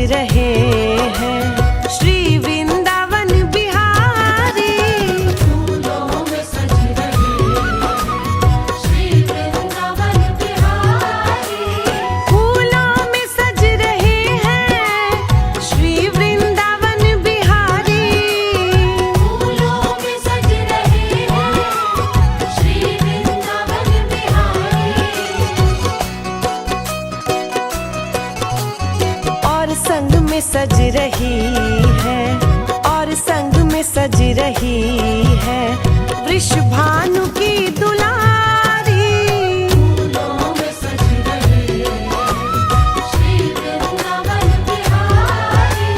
रहे हैं श्री वृंदावन बिहारी। फूलों में सज रहे हैं श्री वृंदावन बिहारी। फूलों में सज रहे हैं श्री वृंदावन बिहारी। फूलों में सज रहे हैं श्री वृंदावन बिहारी। और संग में सज रही है, और संग में सज रही है वृषभानु की दुलारी। फूलों में सज रहे हैं श्री वृंदावन बिहारी।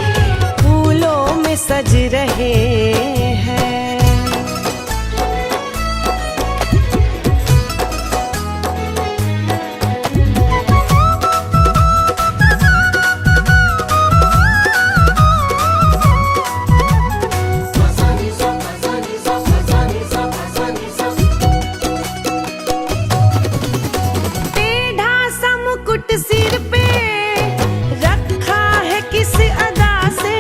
फूलों में सज रहे हैं। फसानी सा फसानी सा फसानी सा फसानी सा। टेढ़ा सा मुकुट सिर पे रखा है किस अदा से।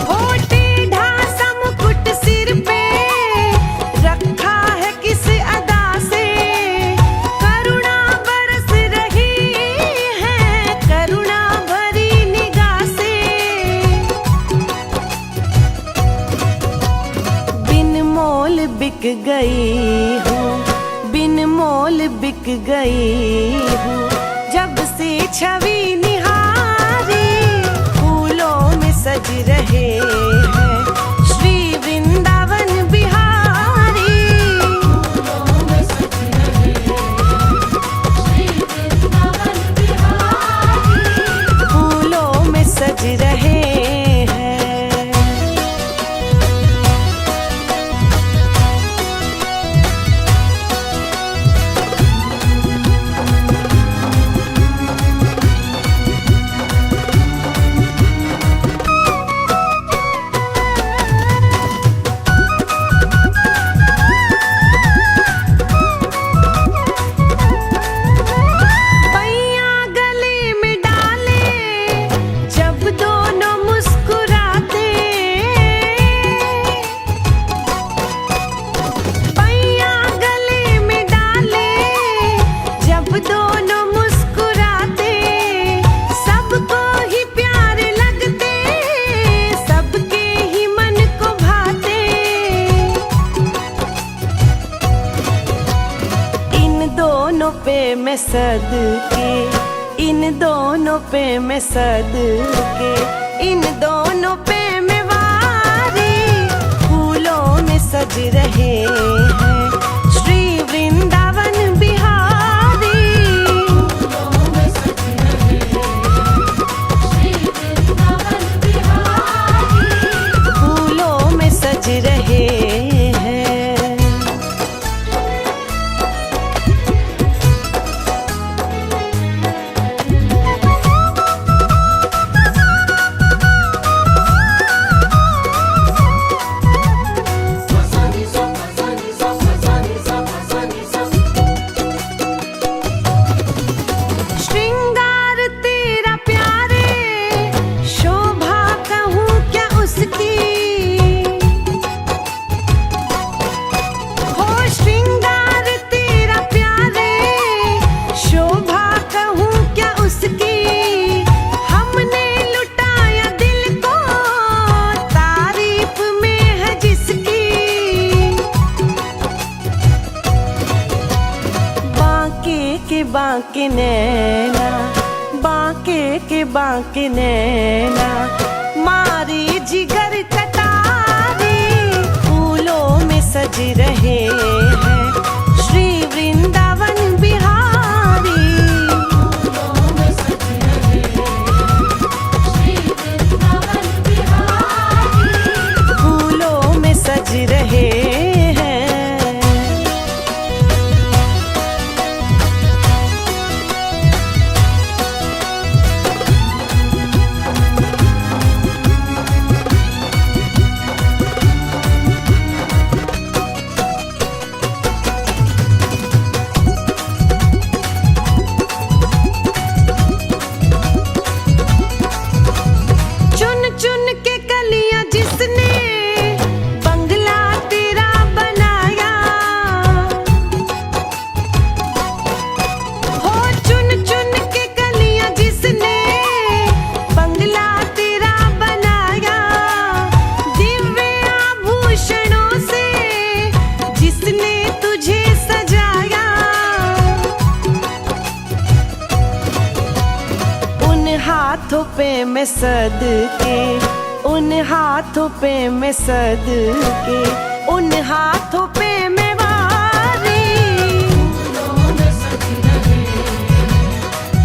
हो टेढ़ा सा मुकुट सिर पे रखा है किस अदा से। करुणा बरस रही है करुणा भरी निगाह से। बिन मोल बिक गई हूँ, बिन मोल बिक गई हूँ जब से छवि निहारी। फूलों में सज रहे हैं श्री वृंदावन बिहारी। फूलों में सज रहे हैं श्री वृंदावन बिहारी। फूलों में सज रहे हैं। पैया गले में डाले जब दोनों मुस्कुराते। पैया गले में डाले जब दोनों मुस्कुराते। सबको ही प्यारे लगते सबके ही मन को भाते। इन दोनों पे मैं सदके, इन दोनों पे मैं सदके, इन दोनों पे मैं वारी। फूलों में सज रहे हैं श्री वृंदावन बिहारी। फूलों में सज रहे हैं श्री वृंदावन बिहारी। फूलों में सज रहे हैं। फसानी सा फसानी सा फसानी सा फसानी सा। श्रृंगार तेरा प्यारे शोभा कहूँ क्या उसकी। हो श्रृंगार तेरा प्यारे शोभा कहूँ क्या उसकी। हमने लुटाया दिल को तारीफ में है जिसकी। बांके के बांके नैना, बांके के बांके नैना मारी जिगर कटारी। फूलों में सज रहे हैं श्री वृंदावन बिहारी। फूलों में सज रहे हैं श्री वृंदावन बिहारी। फूलों में सज रहे हैं। हाथों पे मैं सद के, उन हाथों पे मैं सद के, उन हाथों पे मैं वारी। फूलों में सज रहे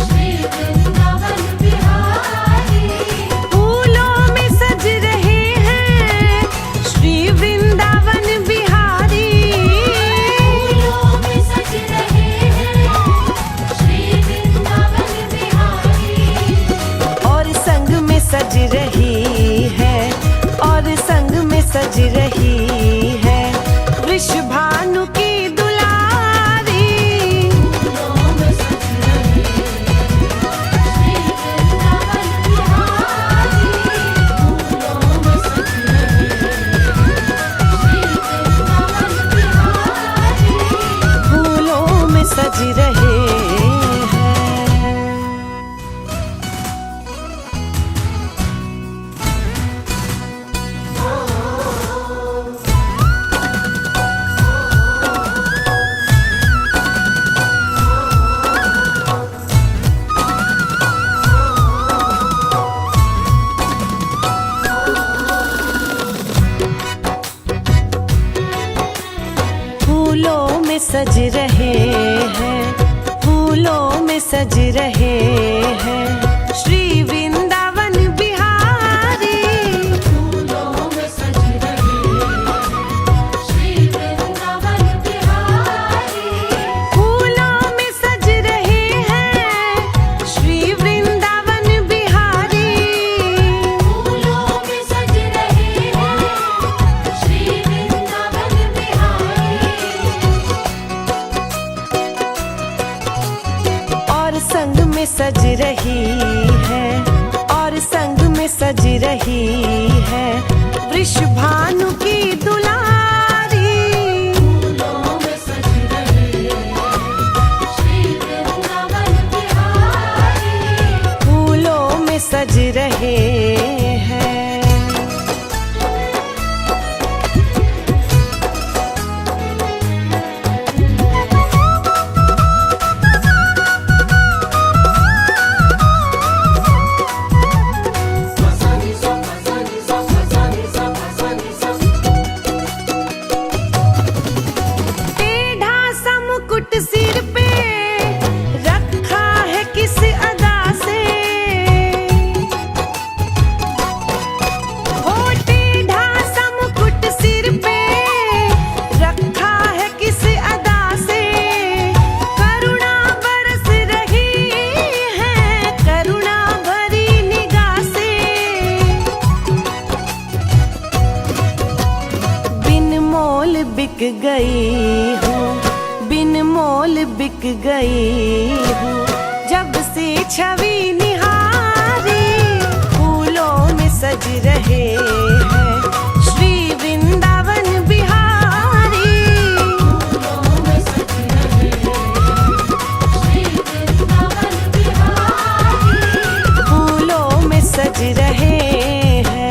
श्री वृंदावन बिहारी। फूलों में सज रहे हैं श्री वृंदावन बिहारी। फूलों में सज रहे हैं श्री वृंदावन बिहारी। और संग में सज रही है, और संग में सज रही है वृषभानु की दुलारी। फूलों में सज रहे श्री वृंदावन बिहारी। फूलों में सज रहे श्री वृंदावन बिहारी। फूलों में सज रहे हैं। फूलों में सज रहे हैं, फूलों में सज रहे हैं श्री वृंदावन बिहारी। फूलों में सज रहे श्री वृंदावन बिहारी। फूलों में सज रहे हैं श्री वृंदावन बिहारी। फूलों में सज रहे हैं श्री वृंदावन बिहारी। और संग में सज रही है, और संग में सज रही है वृषभानु की दुलारी। फूलों में सज रहे श्री वृंदावन बिहारी। फूलों में सज रहे हैं। फसानी सा फसानी सा फसानी सा फसानी सा। टेढ़ा सा मुकुट सिर पे रखा है किस अदा से। ओ टेढ़ा सा मुकुट सिर पे रखा है किस अदा से। करुणा बरस रही है, करुणा भरी निगाह से। बिन मोल बिक गई हूँ, बिन मोल बिक गई हूँ जब से छवि निहारी। फूलों में सज रहे हैं श्री वृंदावन बिहारी। फूलों में सज रहे श्री वृंदावन बिहारी। फूलों में सज रहे हैं।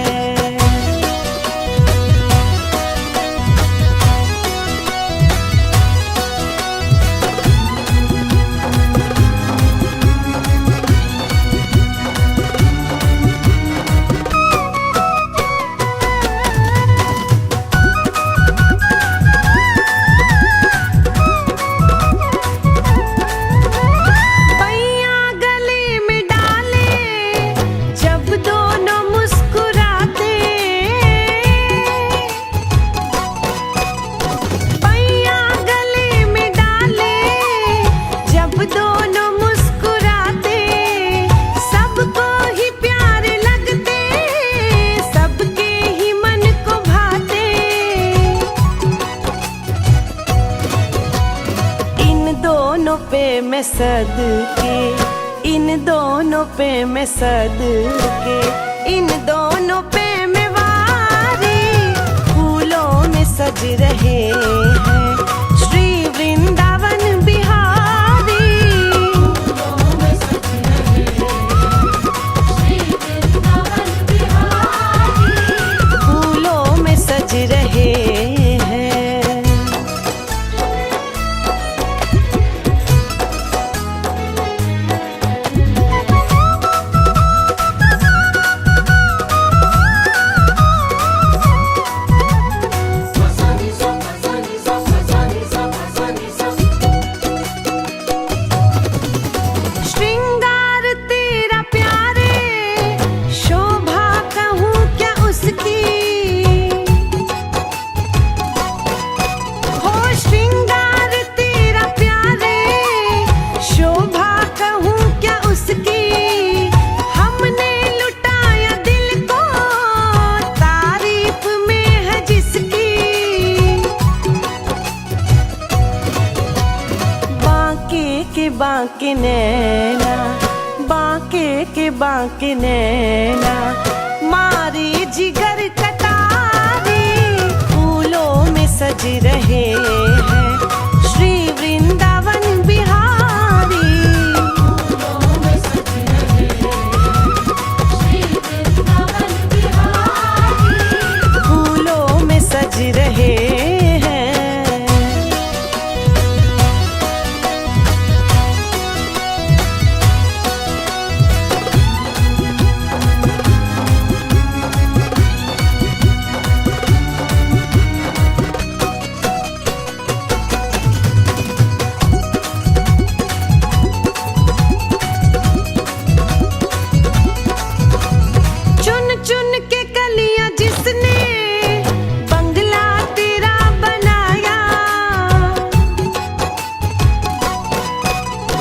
पैया गले में डाले जब दोनों मुस्कुराते। पैया गले में डाले जब दोनों मुस्कुराते। सबको ही प्यारे लगते, सबके ही मन को भाते। इन दोनों पे मैं सद के, इन दोनों पे मैं सद के, इन दोनों पे मैं वारी। फूलों में सज रहे हैं श्री वृंदावन बिहारी। फूलों में सज रहे श्री वृंदावन बिहारी। फूलों में सज रहे हैं। बांके नैना, बांके के बांके नैना, मारे जिगर कटारी, फूलों में सज रहे हैं श्री वृंदावन बिहारी। फूलों में सज रहे हैं श्री वृंदावन बिहारी। फूलों में सज रहे हैं। चुन चुन के कलियां जिसने बंगला तेरा बनाया,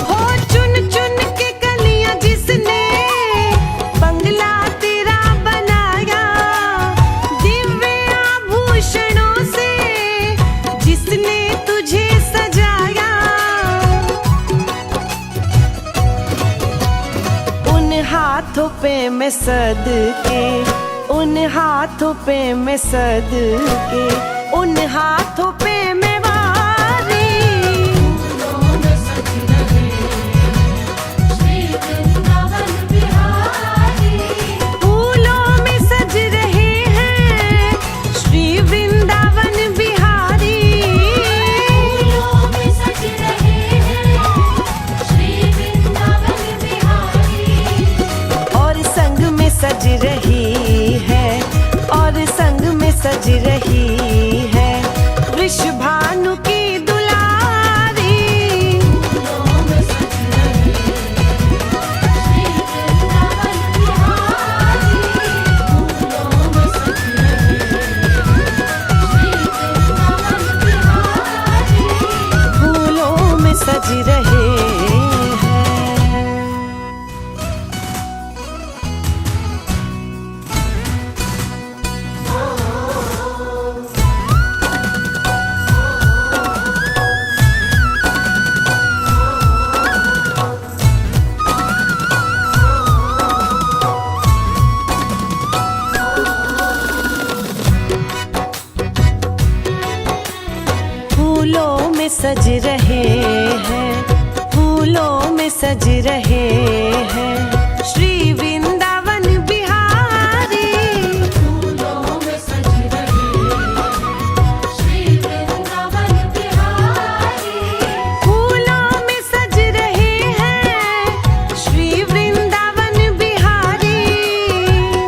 हो चुन चुन के कलियां जिसने बंगला तेरा बनाया, दिव्य आभूषणों से जिसने तुझे सजाया, उन हाथों पे मैं सदके, उन हाथों पे मैं सदके, उन हाथों पे मैं वारी। फूलों में सज रहे हैं श्री वृंदावन बिहारी। फूलों में सज रहे हैं श्री वृंदावन बिहारी। फूलों में सज रहे हैं श्री वृंदावन बिहारी। और संग में सज रही है, और संग में सज रही है वृषभानु की दुलारी। फूलों में सज रहे हैं श्री वृंदावन बिहारी। फूलों में सज रहे हैं श्री वृंदावन बिहारी। फूलों में सज रहे हैं। फूलों में सज रहे हैं, फूलों में सज रहे हैं श्री वृंदावन बिहारी। फूलों में सज रहे हैं श्री वृंदावन बिहारी। फूलों में सज रहे हैं श्री वृंदावन बिहारी।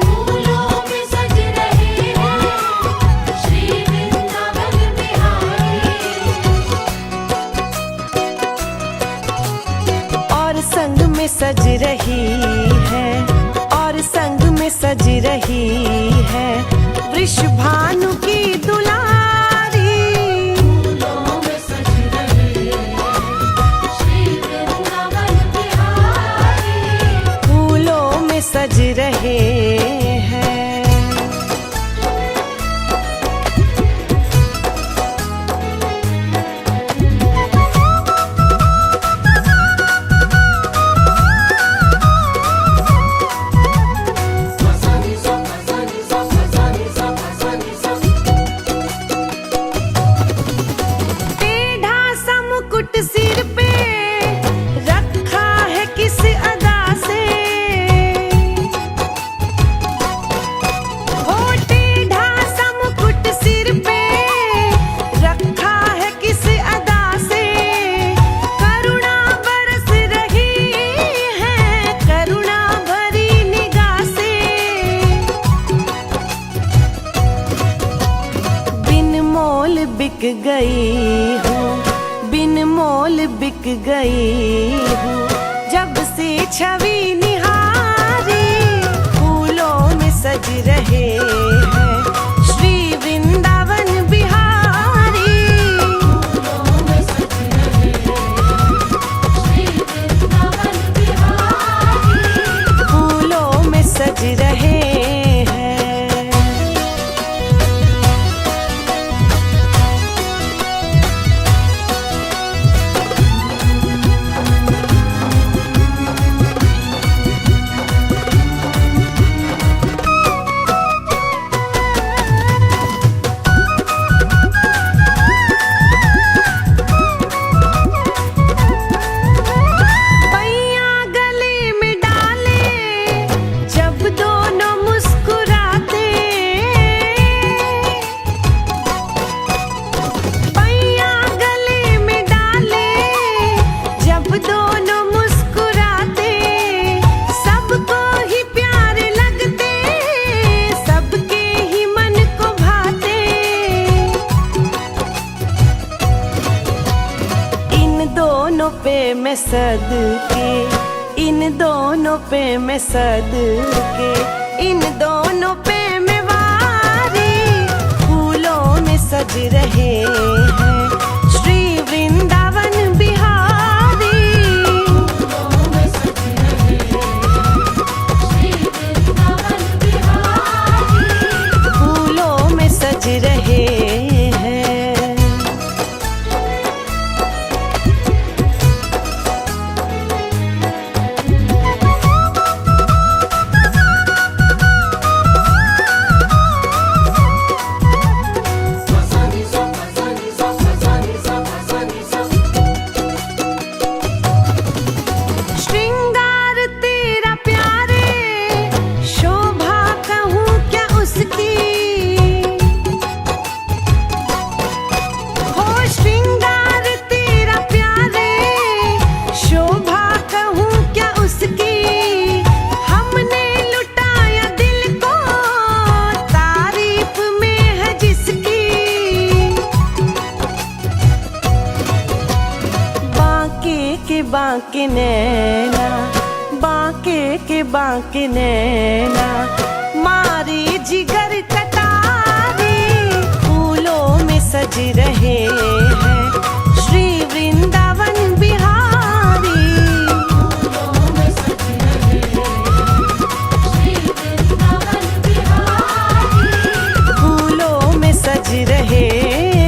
फूलों में सज रहे हैं श्री वृंदावन बिहारी। और संग में सज रही है, और संग में सज रही है वृषभानु की दुलारी। फूलों में सज रहे हैं श्री वृंदावन बिहारी। फूलों में सज रहे हैं। फसनी सा फसनी सा फसनी सा फसनी सा। टेढ़ा सा मुकुट सिर पे रखा है किस अदा से, हो टेढ़ा सा मुकुट सिर पे रखा है किस अदा से, करुणा बरस रही है करुणा भरी निगाह से। बिन मोल बिक गई हूँ, बिन मोल बिक गई हूँ जब से छवि निहारी। फूलों में सज रहे हैं श्री वृंदावन बिहारी। फूलों में सज रहे हैं श्री वृंदावन बिहारी। फूलों में सज रहे हैं। सद के, इन दोनों पे मैं सद के, इन दोनों पे मैं वारी, फूलों में सज रहे हैं श्री वृंदावन बिहारी। फूलों में सज रहे श्री वृंदावन बिहारी। फूलों में सज रहे हैं। फसानी सा फसानी सा फसानी सा फसानी सा। श्रृंगार तेरा प्यारे, शोभा कहूँ क्या उसकी, हो श्रृंगार तेरा प्यारे, शोभा कहूँ क्या उसकी, हमने लुटाया दिल को तारीफ में है जिसकी। बांके के बांके नैना, बांके के बांके नैना, मारी जिगर कटारी, फूलों में सज रहे हैं श्री वृंदावन बिहारी। फूलों में सज रहे श्री वृंदावन बिहारी। फूलों में सज रहे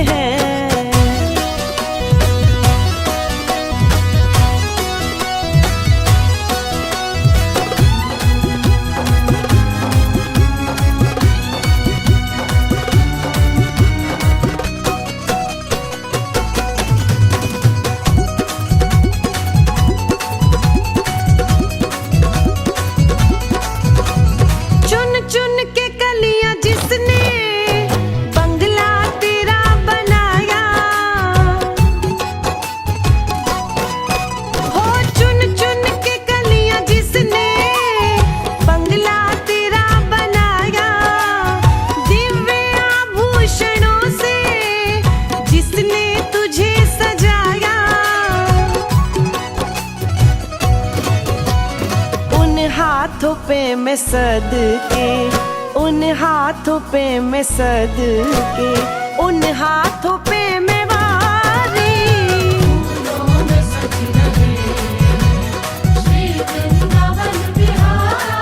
हैं। चुन चुन के कलियां जिसने बंगला तेरा बनाया, हो चुन चुन के कलियां जिसने बंगला तेरा बनाया, दिव्य आभूषणों से जिसने तुझे सजाया, उन हाथों पे मैं सद के, उन हाथों पे मैं सद के, उन हाथों पे मैं वारी, फूलों में सज रहे श्री वृंदावन बिहारी।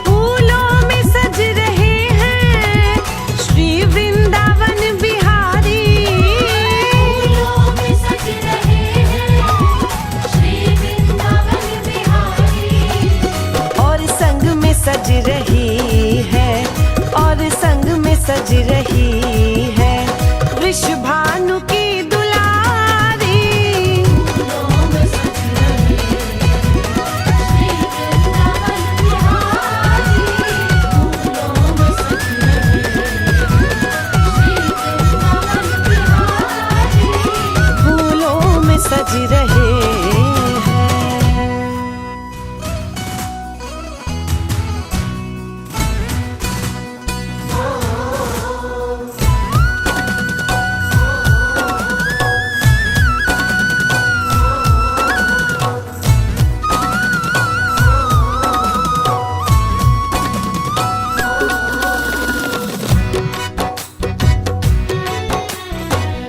फूलों में सज रहे हैं श्री वृंदावन बिहारी। फूलों में सज रहे श्री वृंदावन बिहारी। और संग में सज रही है, और संग में सज रही है वृषभानु की दुलारी। फूलों में सज रहे श्री वृंदावन बिहारी। फूलों में सज रहे श्री वृंदावन बिहारी। फूलों में सज रहे हैं।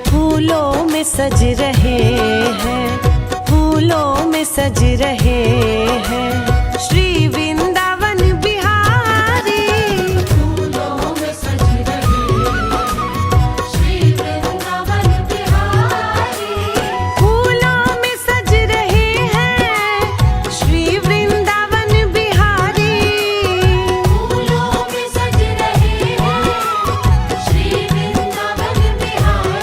फूलों में सज रहे हैं, फूलों में सज रहे हैं श्री वृंदावन बिहारी। फूलों में सज रहे श्री वृंदावन बिहारी। फूलों में सज रहे हैं श्री वृंदावन बिहारी। फूलों में सज रहे श्री वृंदावन बिहारी।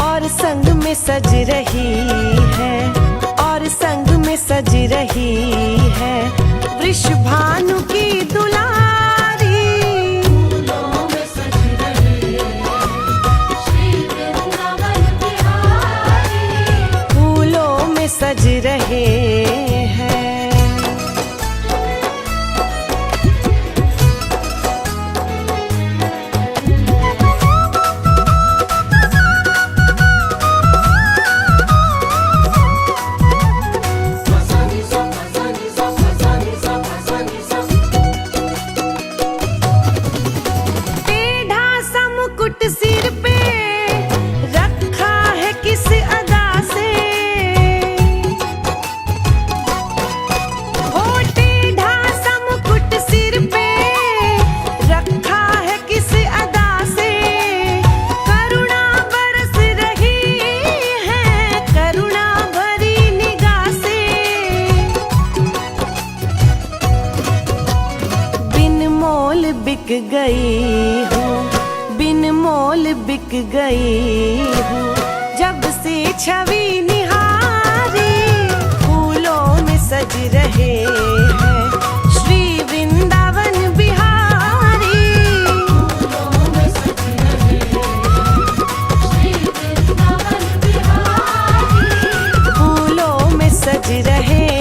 और संग में सज रही है, और संग में सज रही है वृषभानु की दुलारी। फूलों में सज रहे श्री वृंदावन बिहारी। फूलों में सज रहे हैं। बिक गई हूँ, बिन मोल बिक गई हूँ। जब से छवि निहारी फूलों में सज रहे हैं श्री वृंदावन बिहारी। फूलों में सज रहे हैं श्री वृंदावन बिहारी। फूलों में सज रहे हैं।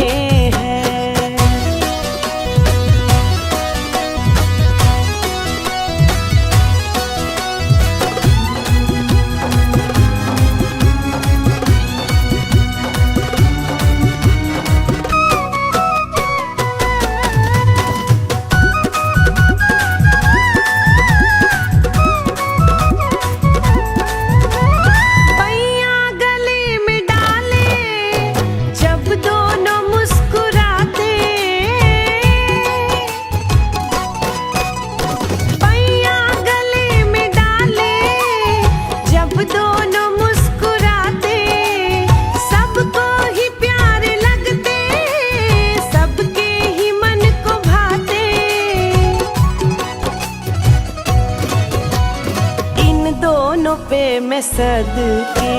पे मैं सदके,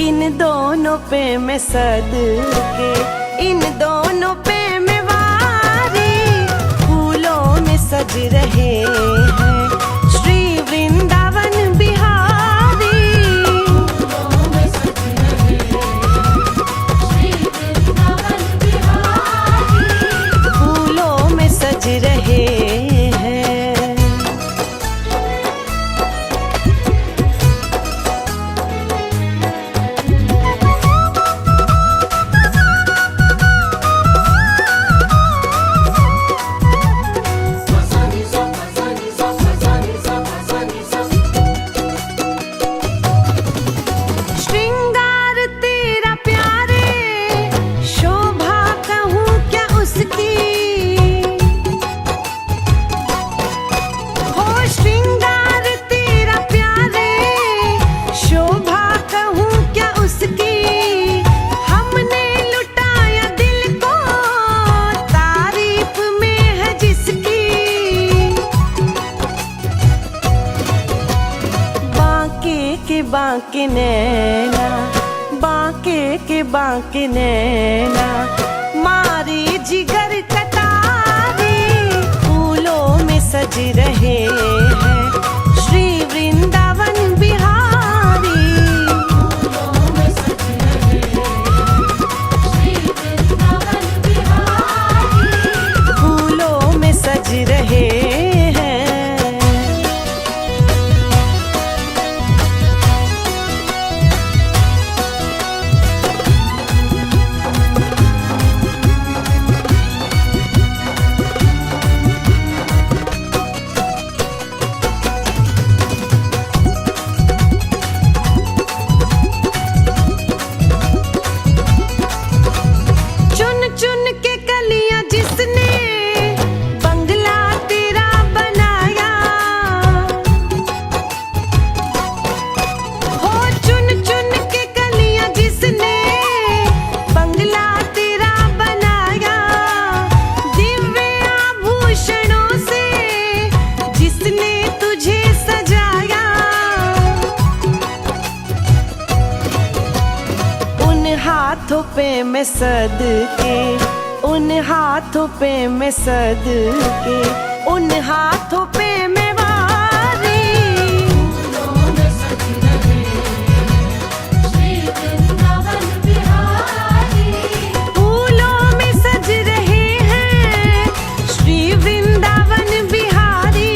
इन दोनों पे मैं सदके, इन दोनों पे मैं वारी फूलों में सज रहे हैं श्री वृंदावन बिहारी। फूलों में सज रहे हैं श्री वृंदावन बिहारी। फूलों में सज रहे हैं। बांके नैना, बांके के बांके नैना, मारी जिगर कटारी फूलों में सज रहे हैं श्री वृंदावन बिहारी। फूलों में सज रहे हैं श्री वृंदावन बिहारी। फूलों में सज रहे हैं। हाथों पे मैं सदके, उन हाथों पे मैं सदके, उन हाथों पे मैं वारी फूलों में सज रहे हैं श्री वृंदावन बिहारी। फूलों में सज रहे हैं श्री वृंदावन बिहारी।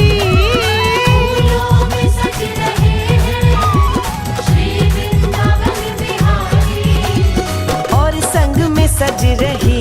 फूलों में सज रहे हैं श्री वृंदावन बिहारी। और संग में सज रही